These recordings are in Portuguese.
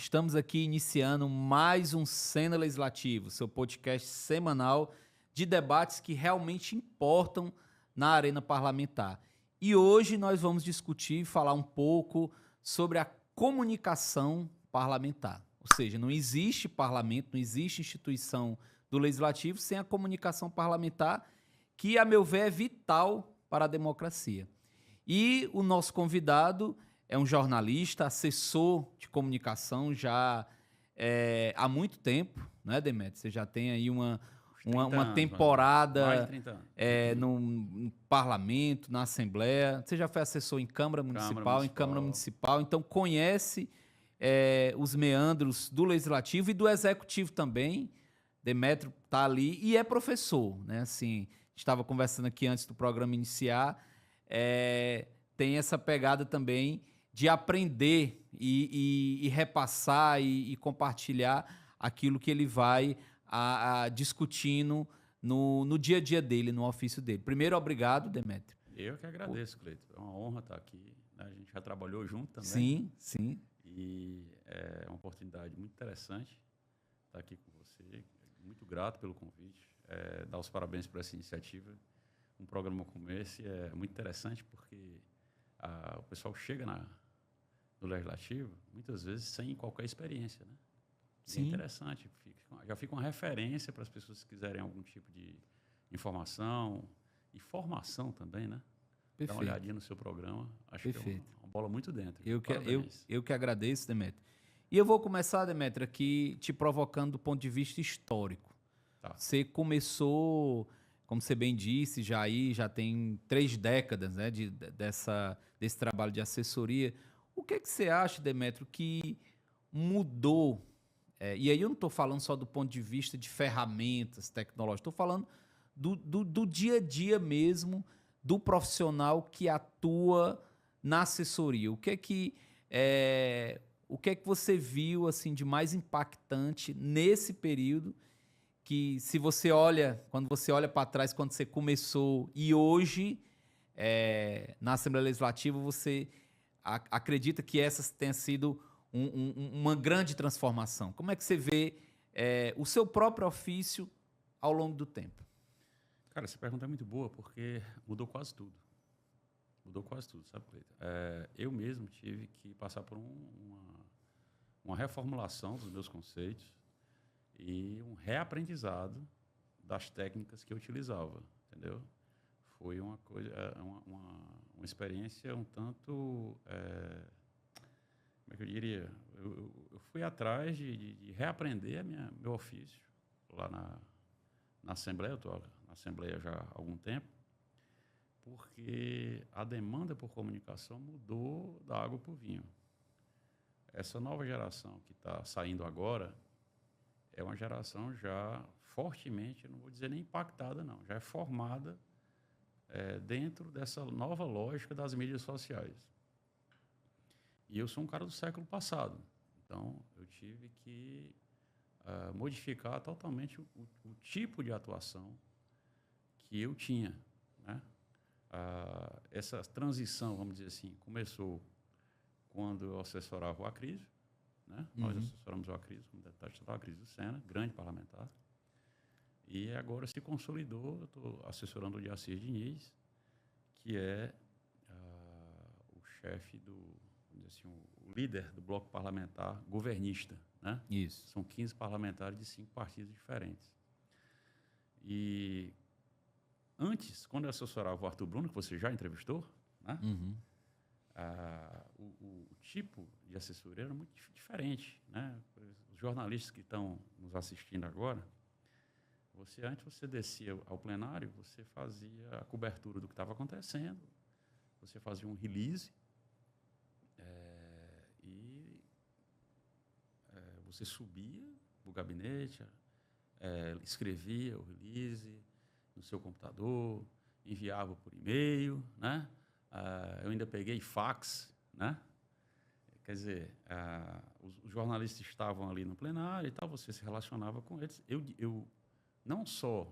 Estamos aqui iniciando mais um Cena Legislativo, seu podcast semanal de debates que realmente importam na arena parlamentar. E hoje nós vamos discutir e falar um pouco sobre a comunicação parlamentar. Ou seja, não existe parlamento, não existe instituição do Legislativo sem a comunicação parlamentar, que, a meu ver, é vital para a democracia. E o nosso convidado é um jornalista, assessor de comunicação já há muito tempo, né, Demetrio? Você já tem aí uma temporada mais de 30 anos. No parlamento, na Assembleia. Você já foi assessor em Câmara Municipal, então conhece os meandros do Legislativo e do Executivo também. Demetrio está ali e é professor, né? Assim, estava conversando aqui antes do programa iniciar, tem essa pegada também de aprender e repassar e compartilhar aquilo que ele vai discutindo no dia a dia dele, no ofício dele. Primeiro, obrigado, Demetrio. Eu que agradeço, Cleiton. É uma honra estar aqui. A gente já trabalhou junto também. Sim, sim. E é uma oportunidade muito interessante estar aqui com você. Muito grato pelo convite. Dar os parabéns por essa iniciativa. Um programa como esse é muito interessante porque o pessoal chega no Legislativo, muitas vezes, sem qualquer experiência, né? Sim. É interessante. Já fica uma referência para as pessoas que quiserem algum tipo de informação e formação também, né? Perfeito. Dá uma olhadinha no seu programa. Acho Perfeito. que é uma bola muito dentro. Eu que agradeço, Demetrio. E eu vou começar, Demetrio, aqui te provocando do ponto de vista histórico. Tá. Você começou, como você bem disse, já tem 3 décadas, né, desse trabalho de assessoria. O que você acha, Demetrio, que mudou? E aí eu não estou falando só do ponto de vista de ferramentas tecnológicas, estou falando do dia a dia mesmo, do profissional que atua na assessoria. O que é que você viu assim, de mais impactante nesse período, que se você olha, quando você olha para trás, quando você começou e hoje, na Assembleia Legislativa, você acredita que essa tenha sido uma grande transformação? Como é que você vê o seu próprio ofício ao longo do tempo? Cara, essa pergunta é muito boa porque mudou quase tudo. Mudou quase tudo, sabe, Cleiton? Eu mesmo tive que passar por uma reformulação dos meus conceitos e um reaprendizado das técnicas que eu utilizava, entendeu? Foi uma coisa, uma experiência um tanto, como é que eu diria? Eu fui atrás de reaprender meu ofício lá na Assembleia. Eu estou na Assembleia já há algum tempo, porque a demanda por comunicação mudou da água para o vinho. Essa nova geração que está saindo agora é uma geração já fortemente, não vou dizer nem impactada, não, já é formada dentro dessa nova lógica das mídias sociais. E eu sou um cara do século passado, então eu tive que modificar totalmente o tipo de atuação que eu tinha, né? Essa transição, vamos dizer assim, começou quando eu assessorava o Acrisio, né? Uhum. Nós assessoramos o Acrisio como deputado estadual, Acrisio do Sena, grande parlamentar. E agora se consolidou, eu estou assessorando o Diacir Diniz, que é o chefe vamos dizer assim, o líder do bloco parlamentar governista, né? Isso. São 15 parlamentares de 5 partidos diferentes. E antes, quando eu assessorava o Arthur Bruno, que você já entrevistou, né? Uhum. O tipo de assessoria era muito diferente, né? Os jornalistas que estão nos assistindo agora, antes você descia ao plenário, você fazia a cobertura do que estava acontecendo, você fazia um release e você subia no gabinete, escrevia o release no seu computador, enviava por e-mail, né? Eu ainda peguei fax, né? Quer dizer, os jornalistas estavam ali no plenário e tal, você se relacionava com eles. Eu não só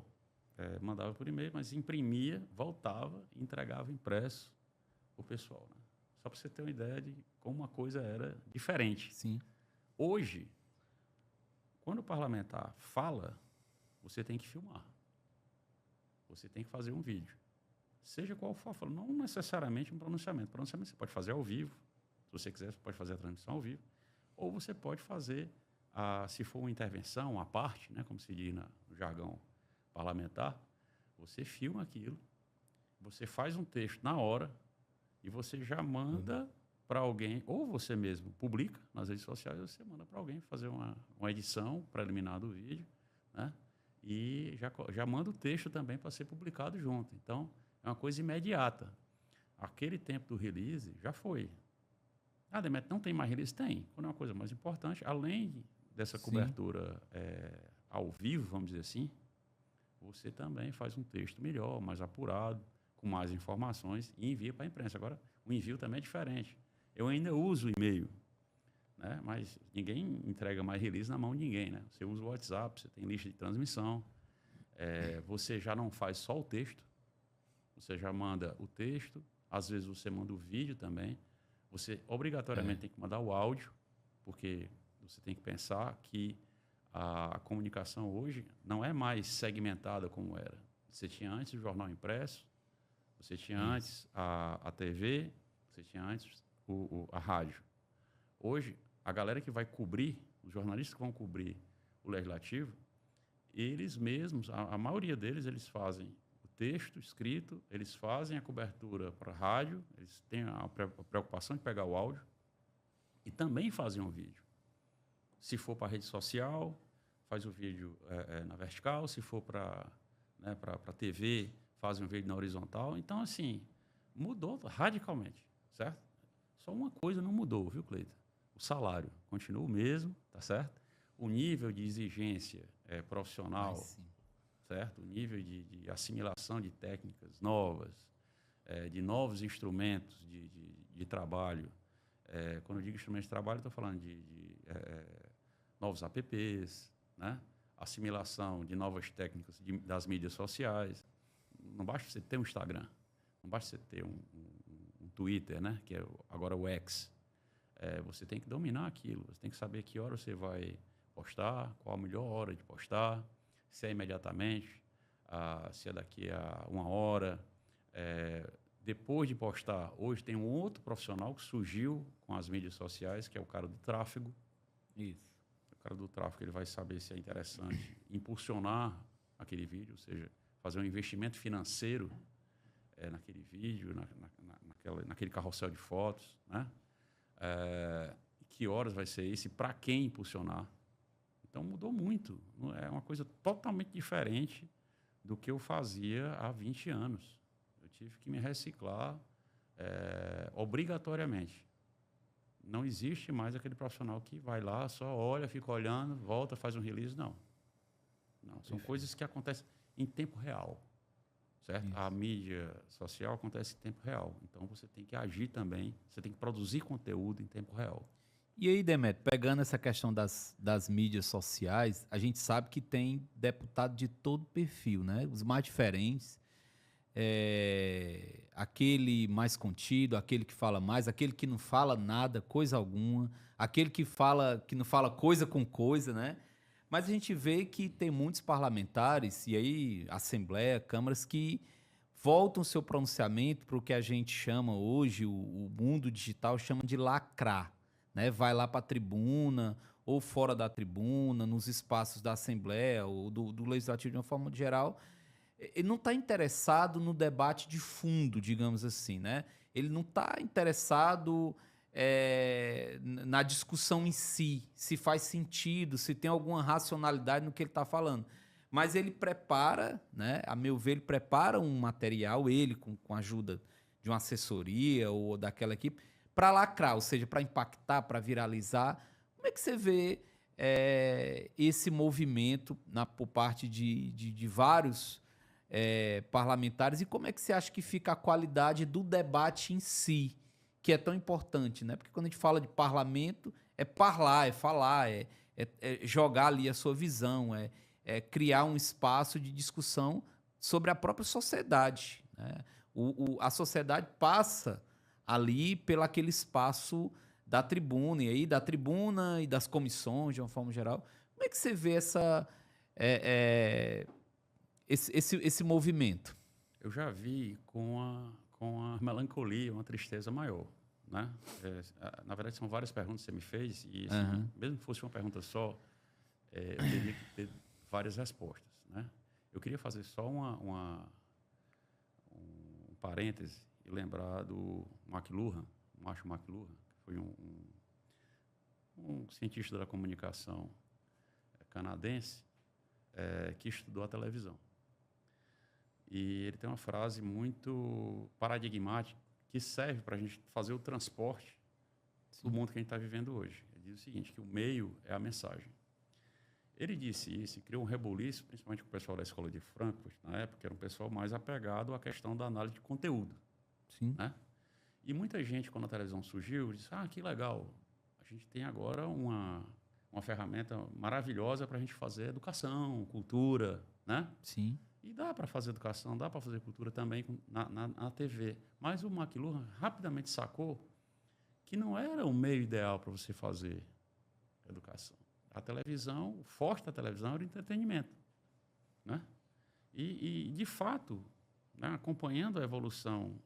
mandava por e-mail, mas imprimia, voltava e entregava impresso para o pessoal, né? Só para você ter uma ideia de como uma coisa era diferente. Sim. Hoje, quando o parlamentar fala, você tem que filmar. Você tem que fazer um vídeo. Seja qual for, não necessariamente um pronunciamento. Pronunciamento você pode fazer ao vivo. Se você quiser, você pode fazer a transmissão ao vivo. Ou você pode fazer, se for uma intervenção, uma parte, né, como se diz no jargão parlamentar, você filma aquilo, você faz um texto na hora e você já manda para alguém, ou você mesmo publica nas redes sociais, ou você manda para alguém fazer uma edição preliminar do vídeo, né? E já manda o texto também para ser publicado junto. Então, é uma coisa imediata. Aquele tempo do release já foi. Demetrio, não tem mais release? Tem. Quando é uma coisa mais importante, além dessa cobertura ao vivo, vamos dizer assim, você também faz um texto melhor, mais apurado, com mais informações e envia para a imprensa. Agora, o envio também é diferente. Eu ainda uso o e-mail, né? Mas ninguém entrega mais release na mão de ninguém, né? Você usa o WhatsApp, você tem lista de transmissão, você já não faz só o texto, você já manda o texto, às vezes você manda o vídeo também, você obrigatoriamente tem que mandar o áudio, porque você tem que pensar que a comunicação hoje não é mais segmentada como era. Você tinha antes o jornal impresso, você tinha antes a TV, você tinha antes a rádio. Hoje, a galera que vai cobrir, os jornalistas que vão cobrir o legislativo, eles mesmos, a maioria deles, eles fazem o texto escrito, eles fazem a cobertura para a rádio, eles têm a preocupação de pegar o áudio e também fazem um vídeo. Se for para a rede social, faz o vídeo na vertical, se for para a TV, faz um vídeo na horizontal. Então, assim, mudou radicalmente, certo? Só uma coisa não mudou, viu, Cleiton? O salário continua o mesmo, tá certo? O nível de exigência profissional, certo? O nível de assimilação de técnicas novas, de novos instrumentos de trabalho. Quando eu digo instrumentos de trabalho, estou falando de novos apps, né? Assimilação de novas técnicas das mídias sociais. Não basta você ter um Instagram, não basta você ter um Twitter, né? Que é agora o X. Você tem que dominar aquilo, você tem que saber que hora você vai postar, qual a melhor hora de postar, se é imediatamente, se é daqui a uma hora. Depois de postar, hoje tem um outro profissional que surgiu com as mídias sociais, que é o cara do tráfego. Isso. O cara do tráfego ele vai saber se é interessante impulsionar aquele vídeo, ou seja, fazer um investimento financeiro naquele vídeo, naquele carrossel de fotos, né? Que horas vai ser esse, para quem impulsionar. Então, mudou muito. É uma coisa totalmente diferente do que eu fazia há 20 anos. Eu tive que me reciclar obrigatoriamente. Não existe mais aquele profissional que vai lá, só olha, fica olhando, volta, faz um release. Não. São coisas que acontecem em tempo real. Certo? Isso. A mídia social acontece em tempo real. Então, você tem que agir também, você tem que produzir conteúdo em tempo real. E aí, Demetrio, pegando essa questão das mídias sociais, a gente sabe que tem deputado de todo perfil, né? Os mais diferentes. Aquele mais contido, aquele que fala mais, aquele que não fala nada, coisa alguma, aquele que não fala coisa com coisa, né? Mas a gente vê que tem muitos parlamentares, e aí Assembleia, câmaras, que voltam seu pronunciamento para o que a gente chama hoje, o mundo digital chama de lacrar, né? Vai lá para a tribuna, ou fora da tribuna, nos espaços da Assembleia, ou do Legislativo de uma forma geral. Ele não está interessado no debate de fundo, digamos assim, né? Ele não está interessado na discussão em si, se faz sentido, se tem alguma racionalidade no que ele está falando. Mas ele prepara, né? A meu ver, ele prepara um material, com a ajuda de uma assessoria ou daquela equipe, para lacrar, ou seja, para impactar, para viralizar. Como é que você vê esse movimento por parte de vários parlamentares, e como é que você acha que fica a qualidade do debate em si, que é tão importante, né? Porque quando a gente fala de parlamento, é falar, é jogar ali a sua visão, criar um espaço de discussão sobre a própria sociedade, né? A sociedade passa ali pelo aquele espaço da tribuna, e aí da tribuna e das comissões, de uma forma geral. Como é que você vê esse movimento? Eu já vi com a melancolia, uma tristeza maior, né? Na verdade, são várias perguntas que você me fez e, assim, Aham. mesmo que fosse uma pergunta só, eu teria que ter várias respostas, né? Eu queria fazer só um parêntese e lembrar do McLuhan, Marshall McLuhan, que foi um cientista da comunicação canadense que estudou a televisão. E ele tem uma frase muito paradigmática que serve para a gente fazer o transporte do mundo que a gente está vivendo hoje. Ele diz o seguinte, que o meio é a mensagem. Ele disse isso e criou um rebuliço, principalmente com o pessoal da escola de Frankfurt, na época, que era um pessoal mais apegado à questão da análise de conteúdo. Sim. Né? E muita gente, quando a televisão surgiu, disse, que legal, a gente tem agora uma ferramenta maravilhosa para a gente fazer educação, cultura, né? Sim. E dá para fazer educação, dá para fazer cultura também na TV. Mas o McLuhan rapidamente sacou que não era o meio ideal para você fazer educação. A televisão, o forte da televisão era o entretenimento. Né? E de fato, né, acompanhando a evolução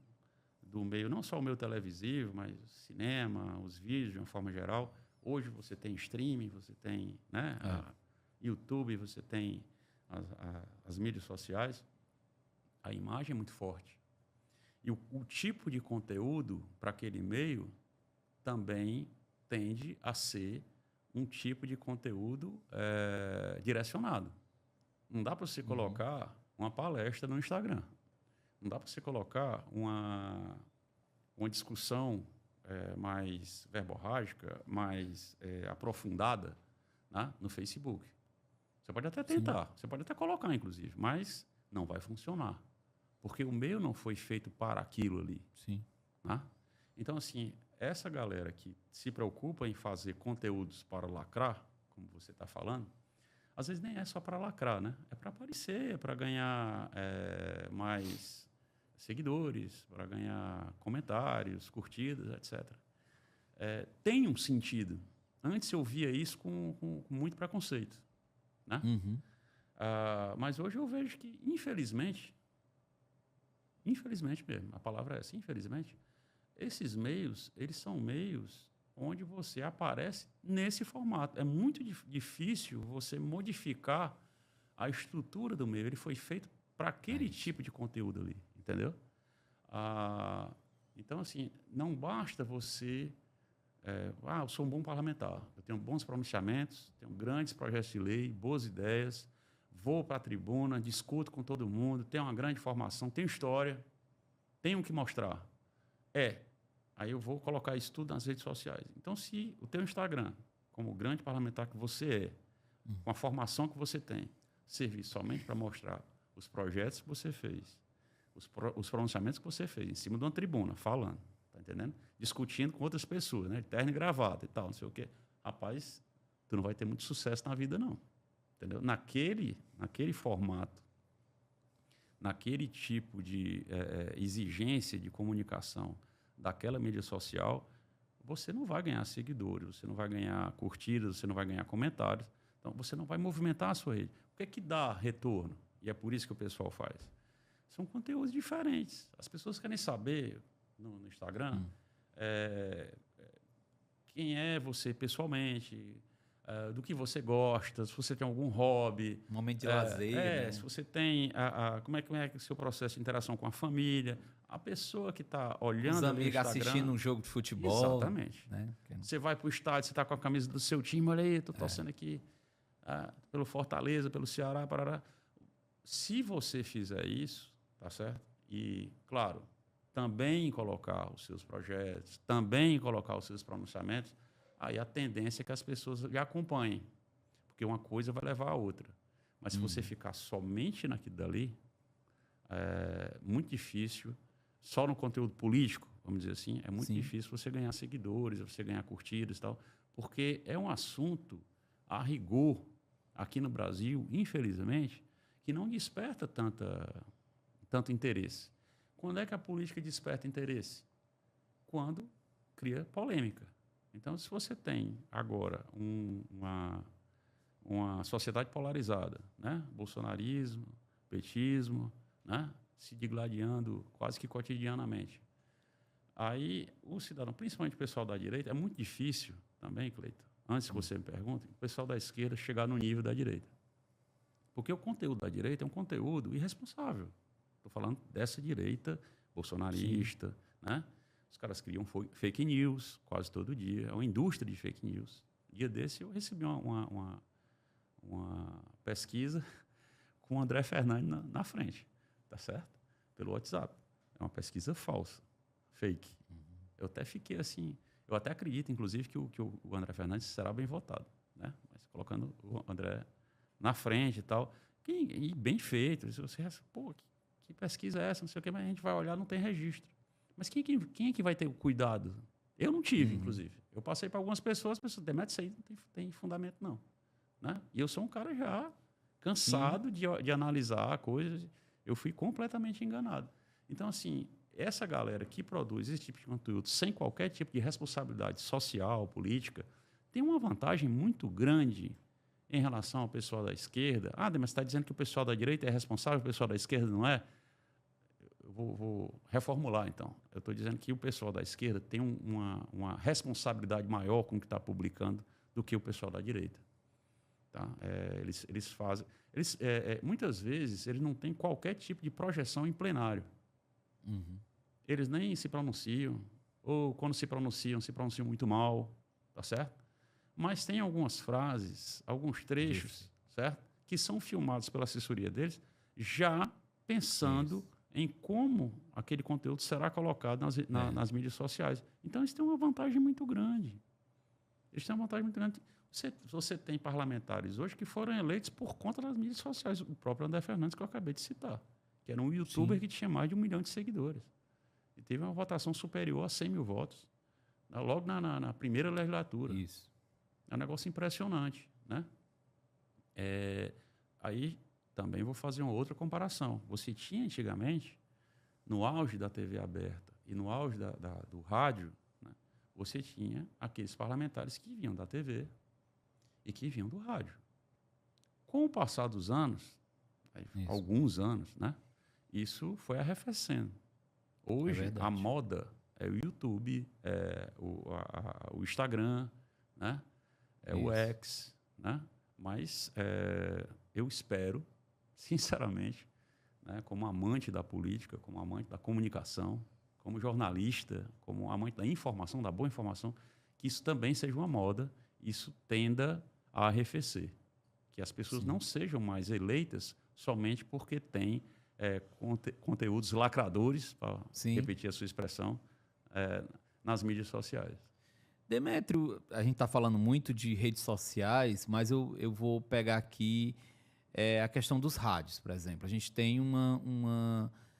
do meio, não só o meio televisivo, mas o cinema, os vídeos de uma forma geral, hoje você tem streaming, você tem, né, YouTube, você tem as mídias sociais, a imagem é muito forte. E o tipo de conteúdo para aquele meio também tende a ser um tipo de conteúdo direcionado. Não dá para você colocar uma palestra no Instagram. Não dá para você colocar uma discussão mais verborrágica, mais aprofundada, né, no Facebook. Você pode até tentar, você pode até colocar, inclusive, mas não vai funcionar. Porque o meio não foi feito para aquilo ali. Sim. Né? Então, assim, essa galera que se preocupa em fazer conteúdos para lacrar, como você está falando, às vezes nem é só para lacrar, né? É para aparecer, é para ganhar mais seguidores, para ganhar comentários, curtidas, etc. Tem um sentido. Antes eu via isso com muito preconceito. Né? Uhum. Mas hoje eu vejo que, infelizmente mesmo, a palavra é essa, infelizmente, esses meios, eles são meios onde você aparece nesse formato. É muito difícil você modificar a estrutura do meio. Ele foi feito para aquele tipo de conteúdo ali, entendeu? Então, assim, não basta você... eu sou um bom parlamentar, eu tenho bons pronunciamentos, tenho grandes projetos de lei, boas ideias, vou para a tribuna, discuto com todo mundo, tenho uma grande formação, tenho história, tenho o que mostrar. Aí eu vou colocar isso tudo nas redes sociais. Então, se o teu Instagram, como grande parlamentar que você é, com a formação que você tem, servir somente para mostrar os projetos que você fez, os pronunciamentos que você fez, em cima de uma tribuna, falando, tá entendendo? Discutindo com outras pessoas, né? De terno e gravata e tal, não sei o quê. Rapaz, tu não vai ter muito sucesso na vida, não. Entendeu? Naquele formato, naquele tipo de exigência de comunicação daquela mídia social, você não vai ganhar seguidores, você não vai ganhar curtidas, você não vai ganhar comentários. Então, você não vai movimentar a sua rede. O que é que dá retorno? E é por isso que o pessoal faz. São conteúdos diferentes. As pessoas querem saber, no Instagram, quem é você pessoalmente, do que você gosta, se você tem algum hobby. Um momento de lazer, né? Se você tem... como é que é o seu processo de interação com a família. A pessoa que está olhando os amigos no Instagram, assistindo um jogo de futebol. Exatamente. Né? Você vai para o estádio, você está com a camisa do seu time, olha aí, estou torcendo aqui pelo Fortaleza, pelo Ceará, Parará. Se você fizer isso, tá certo? E, claro, também colocar os seus projetos, também colocar os seus pronunciamentos, aí a tendência é que as pessoas lhe acompanhem, porque uma coisa vai levar a outra. Mas se você ficar somente naquilo dali, é muito difícil, só no conteúdo político, vamos dizer assim, é muito difícil você ganhar seguidores, você ganhar curtidas e tal, porque é um assunto, a rigor, aqui no Brasil, infelizmente, que não desperta tanto interesse. Quando é que a política desperta interesse? Quando cria polêmica, Então, se você tem agora uma sociedade polarizada, né? Bolsonarismo, petismo, né? Se digladiando quase que cotidianamente. Aí, o cidadão, principalmente o pessoal da direita, é muito difícil também, Cleiton, antes que você me pergunte, o pessoal da esquerda chegar no nível da direita. Porque o conteúdo da direita é um conteúdo irresponsável. Estou falando dessa direita bolsonarista, né? Os caras criam fake news quase todo dia. É uma indústria de fake news. Dia desse eu recebi uma pesquisa com o André Fernandes na frente, tá certo? Pelo WhatsApp. É uma pesquisa falsa, fake. Eu até fiquei assim... Eu até acredito, inclusive, que o André Fernandes será bem votado, né? Mas colocando o André na frente e tal. E bem feito. Você, pô, que pesquisa é essa? Não sei o quê, mas a gente vai olhar, não tem registro. Mas quem é que vai ter o cuidado? Eu não tive, inclusive. Eu passei para algumas pessoas, Demetrio, isso aí não tem fundamento, não. Né? E eu sou um cara já cansado de analisar coisas. Eu fui completamente enganado. Então, assim, essa galera que produz esse tipo de conteúdo sem qualquer tipo de responsabilidade social, política, tem uma vantagem muito grande em relação ao pessoal da esquerda. Ah, mas você está dizendo que o pessoal da direita é responsável, o pessoal da esquerda não é? Eu vou reformular, então. Eu estou dizendo que o pessoal da esquerda tem uma responsabilidade maior com o que está publicando do que o pessoal da direita. Tá? Eles fazem... muitas vezes, eles não têm qualquer tipo de projeção em plenário. Eles nem se pronunciam, ou quando se pronunciam muito mal, tá certo? Mas tem algumas frases, alguns trechos, certo? Que são filmados pela assessoria deles, já pensando em como aquele conteúdo será colocado nas mídias sociais. Então, eles têm uma vantagem muito grande. Você tem parlamentares hoje que foram eleitos por conta das mídias sociais. O próprio André Fernandes, que eu acabei de citar, que era um youtuber que tinha mais de 1 milhão de seguidores. E teve uma votação superior a 100 mil votos, logo na primeira legislatura. Isso. É um negócio impressionante, né? Aí também vou fazer uma outra comparação. Você tinha antigamente, no auge da TV aberta e no auge do rádio, né, você tinha aqueles parlamentares que vinham da TV e que vinham do rádio. Com o passar dos anos, alguns anos, né, isso foi arrefecendo. Hoje, a moda é o YouTube, o Instagram, né? O X, né? Mas eu espero, sinceramente, né, como amante da política, como amante da comunicação, como jornalista, como amante da informação, da boa informação, que isso também seja uma moda, isso tenda a arrefecer. Que as pessoas não sejam mais eleitas somente porque têm conteúdos lacradores, para repetir a sua expressão, nas mídias sociais. Demetrio, a gente está falando muito de redes sociais, mas eu vou pegar aqui a questão dos rádios, por exemplo. A gente tem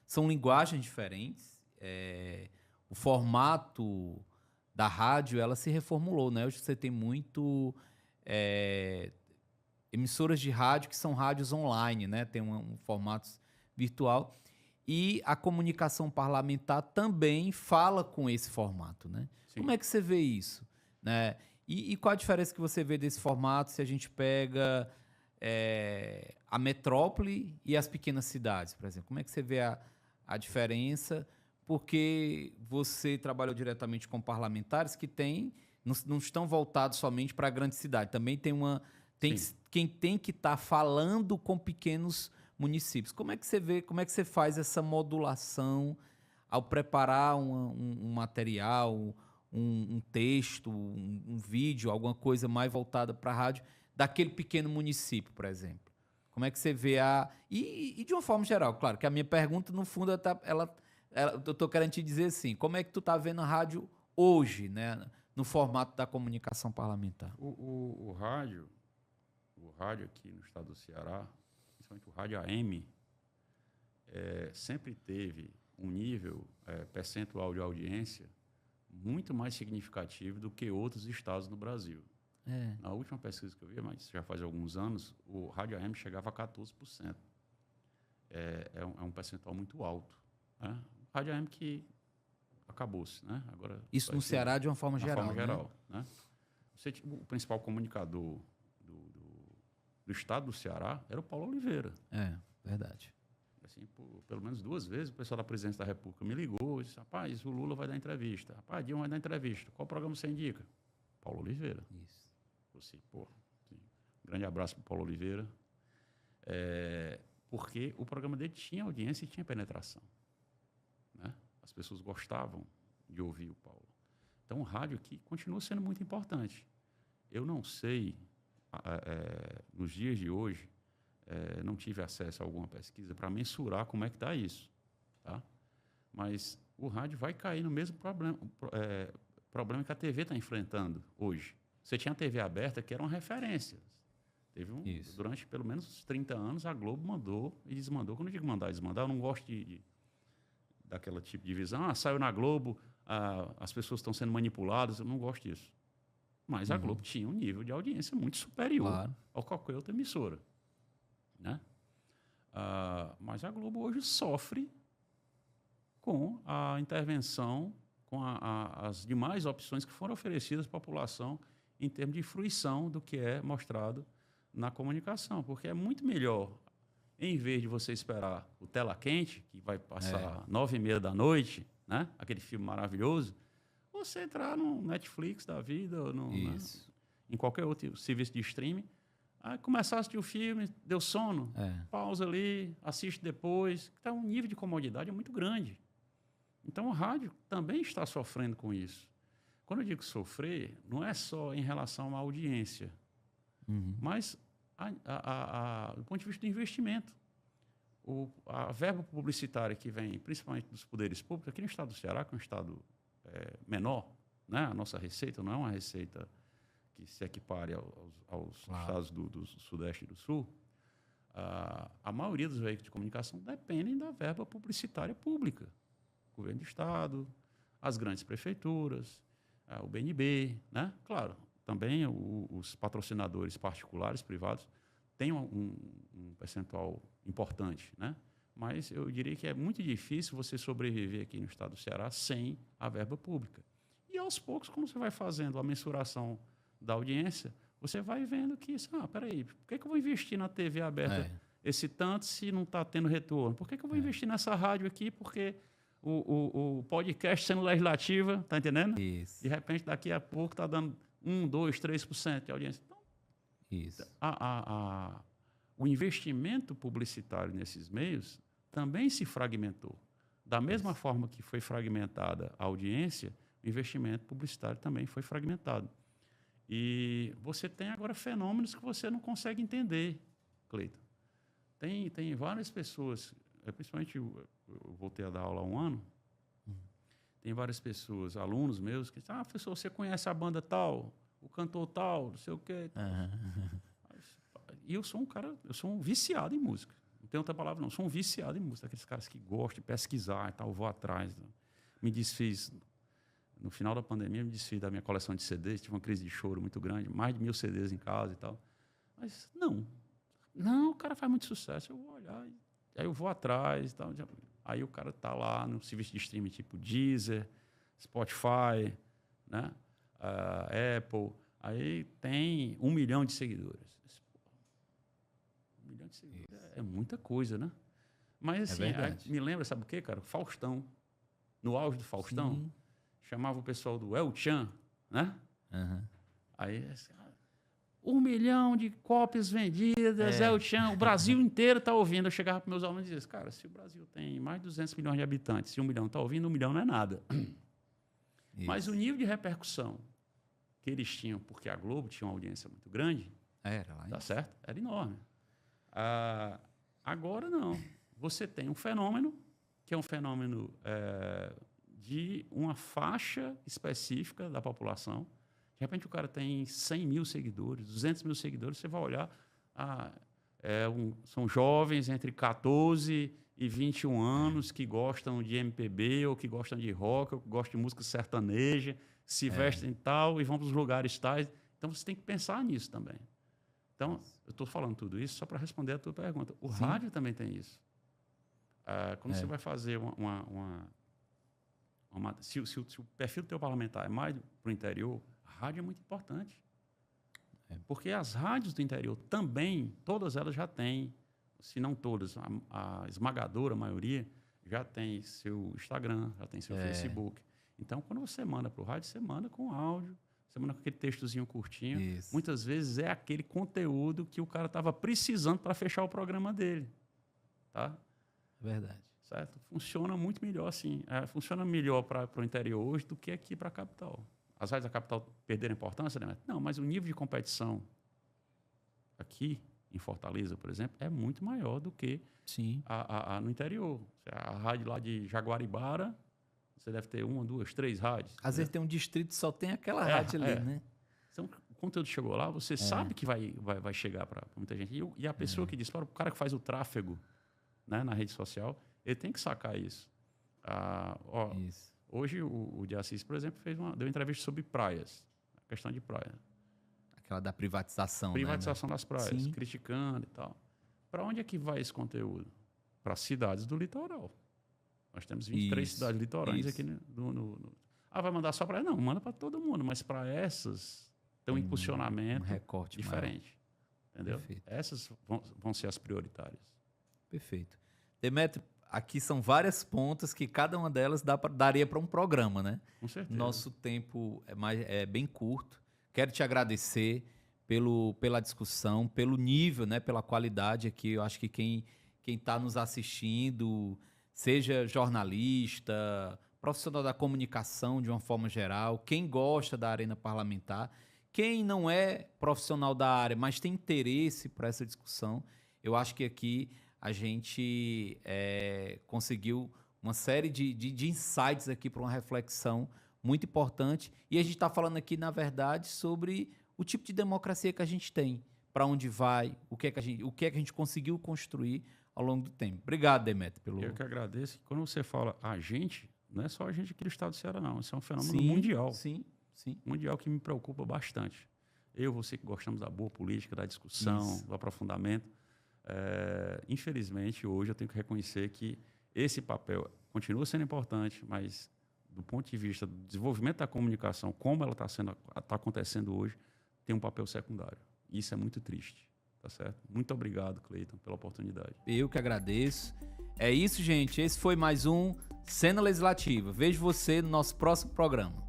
são linguagens diferentes. O formato da rádio, ela se reformulou, né? Hoje você tem muito emissoras de rádio que são rádios online, né? Tem um formato virtual. E a comunicação parlamentar também fala com esse formato, né? Sim. Como é que você vê isso? Né? E qual a diferença que você vê desse formato se a gente pega a metrópole e as pequenas cidades, por exemplo? Como é que você vê a diferença? Porque você trabalhou diretamente com parlamentares que não estão voltados somente para a grande cidade. Também quem tem que estar falando com pequenos municípios. Como é que você vê, como é que você faz essa modulação ao preparar um material, um texto, um vídeo, alguma coisa mais voltada para a rádio, daquele pequeno município, por exemplo? Como é que você vê E de uma forma geral, claro, que a minha pergunta, no fundo, eu estou querendo te dizer assim, como é que tu está vendo a rádio hoje, né, no formato da comunicação parlamentar? O rádio aqui no estado do Ceará, principalmente o rádio AM, sempre teve um nível percentual de audiência muito mais significativo do que outros estados no Brasil. Na última pesquisa que eu vi, mas já faz alguns anos, o rádio AM chegava a 14%. É um percentual muito alto. Né? O rádio AM que acabou-se, né? Agora, isso no Ceará de uma forma geral, né? O principal comunicador do estado do Ceará era o Paulo Oliveira. Verdade. Assim, pelo menos 2 vezes o pessoal da Presidência da República me ligou e disse: rapaz, o Lula vai dar entrevista. Rapaz, Dilma vai dar entrevista. Qual programa você indica? Paulo Oliveira. Isso. Assim, um grande abraço para o Paulo Oliveira. Porque o programa dele tinha audiência e tinha penetração, né? As pessoas gostavam de ouvir o Paulo. Então, o rádio aqui continua sendo muito importante. Eu não sei, nos dias de hoje, não tive acesso a alguma pesquisa para mensurar como é que está isso, tá? Mas o rádio vai cair no mesmo problema que a TV está enfrentando hoje. Você tinha a TV aberta, que era uma referência. Durante pelo menos 30 anos, a Globo mandou e desmandou. Quando eu digo mandar e desmandar, eu não gosto daquela tipo de visão. Saiu na Globo, as pessoas estão sendo manipuladas. Eu não gosto disso. Mas a Globo tinha um nível de audiência muito superior a qualquer outra emissora, né? Mas a Globo hoje sofre com a intervenção, com as demais opções que foram oferecidas à população em termos de fruição do que é mostrado na comunicação, porque é muito melhor, em vez de você esperar o Tela Quente, que vai passar 9h30 da noite, né? Aquele filme maravilhoso, você entrar no Netflix da vida, ou em qualquer outro serviço de streaming, aí começar a assistir o filme, deu sono, pausa ali, assiste depois. Então, o nível de comodidade é muito grande. Então, o rádio também está sofrendo com isso. Quando eu digo sofrer, não é só em relação à audiência, mas do ponto de vista do investimento. A verba publicitária que vem, principalmente dos poderes públicos, aqui no estado do Ceará, que é um estado menor, né? A nossa receita não é uma receita que se equipare aos estados do Sudeste e do Sul. A maioria dos veículos de comunicação dependem da verba publicitária pública. O governo do estado, as grandes prefeituras, o BNB, né? Claro, também os patrocinadores particulares, privados, têm um percentual importante, né? Mas eu diria que é muito difícil você sobreviver aqui no estado do Ceará sem a verba pública. E, aos poucos, como você vai fazendo a mensuração da audiência, você vai vendo que, peraí, por que eu vou investir na TV aberta esse tanto se não está tendo retorno? Por que eu vou investir nessa rádio aqui? Porque o podcast sendo legislativa, tá entendendo? Isso. De repente, daqui a pouco está dando 1%, 2%, 3% de audiência. Então, o investimento publicitário nesses meios também se fragmentou. Da mesma forma que foi fragmentada a audiência, o investimento publicitário também foi fragmentado. E você tem agora fenômenos que você não consegue entender, Cleiton. Tem várias pessoas, principalmente eu voltei a dar aula há 1 ano, tem várias pessoas, alunos meus, que dizem: professor, você conhece a banda tal, o cantor tal, não sei o quê. E eu sou um viciado em música. Não tem outra palavra, não. Eu sou um viciado em música. Aqueles caras que gostam de pesquisar e tal, eu vou atrás. Me desfiz, no final da pandemia, me desfiz da minha coleção de CDs, tive uma crise de choro muito grande, mais de 1000 CDs em casa e tal. Mas não, o cara faz muito sucesso, eu vou olhar, aí eu vou atrás e tal. Aí o cara tá lá no serviço de streaming tipo Deezer, Spotify, né? Apple, aí tem 1 milhão de seguidores. 1 milhão de seguidores é muita coisa, né? Mas assim, me lembra, sabe o quê, cara? Faustão. No auge do Faustão, chamava o pessoal do El Chan, né? Aí, assim, 1 milhão de cópias vendidas, El Chan, o Brasil inteiro está ouvindo. Eu chegava para meus alunos e dizia: cara, se o Brasil tem mais de 200 milhões de habitantes, se 1 milhão está ouvindo, 1 milhão não é nada. Mas o nível de repercussão que eles tinham, porque a Globo tinha uma audiência muito grande, tá certo? Era enorme. Agora não. Você tem um fenômeno, que é um fenômeno de uma faixa específica da população. De repente o cara tem 100 mil seguidores, 200 mil seguidores, você vai olhar, são jovens entre 14 e 21 anos que gostam de MPB, ou que gostam de rock, ou que gostam de música sertaneja, se vestem tal e vão para os lugares tais. Então você tem que pensar nisso também. Então, eu estou falando tudo isso só para responder a tua pergunta. O rádio também tem isso. Quando você vai fazer Se o perfil do teu parlamentar é mais para o interior, a rádio é muito importante. Porque as rádios do interior também, todas elas já têm, se não todas, a esmagadora maioria, já tem seu Instagram, já tem seu Facebook. Então, quando você manda para o rádio, você manda com áudio, você manda com aquele textozinho curtinho. Isso. Muitas vezes é aquele conteúdo que o cara estava precisando para fechar o programa dele. Tá? Verdade. Certo? Funciona muito melhor assim. Funciona melhor para o interior hoje do que aqui para a capital. As rádios da capital perderam importância, né? Não, mas o nível de competição aqui em Fortaleza, por exemplo, é muito maior do que no interior. A rádio lá de Jaguaribara, você deve ter 1, 2, 3 rádios. Às vezes tem um distrito que só tem aquela rádio ali, né? Então, o conteúdo chegou lá, você sabe que vai chegar para muita gente. E a pessoa que dispara, o cara que faz o tráfego, né, na rede social, ele tem que sacar isso. Isso. Hoje, o de Assis, por exemplo, deu uma entrevista sobre praias, a questão de praia. Aquela da privatização, Privatização das praias, Sim. criticando e tal. Para onde é que vai esse conteúdo? Para cidades do litoral. Nós temos 23 cidades litorâneas aqui vai mandar só para... Não, manda para todo mundo, mas para essas tem um impulsionamento recorte diferente. Maior. Entendeu? Perfeito. Essas vão ser as prioritárias. Perfeito. Demetrio, aqui são várias pontas que cada uma delas daria para um programa, né? Com certeza. Nosso tempo é bem curto. Quero te agradecer pela discussão, pelo nível, né, pela qualidade aqui. Eu acho que quem está nos assistindo, seja jornalista, profissional da comunicação de uma forma geral, quem gosta da arena parlamentar, quem não é profissional da área, mas tem interesse por essa discussão, eu acho que aqui a gente conseguiu uma série de insights aqui para uma reflexão muito importante. E a gente está falando aqui, na verdade, sobre o tipo de democracia que a gente tem, para onde vai, o que é que a gente conseguiu construir ao longo do tempo. Obrigado, Demetrio. Eu que agradeço. Quando você fala a gente, não é só a gente aqui do estado do Ceará, não. Isso é um fenômeno mundial. Sim. Mundial que me preocupa bastante. Você que gostamos da boa política, da discussão, do aprofundamento. Infelizmente, hoje eu tenho que reconhecer que esse papel continua sendo importante, mas do ponto de vista do desenvolvimento da comunicação, como ela está acontecendo hoje, tem um papel secundário. E isso é muito triste, tá certo? Muito obrigado, Cleiton, pela oportunidade. Eu que agradeço. É isso, gente. Esse foi mais um Cena Legislativa. Vejo você no nosso próximo programa.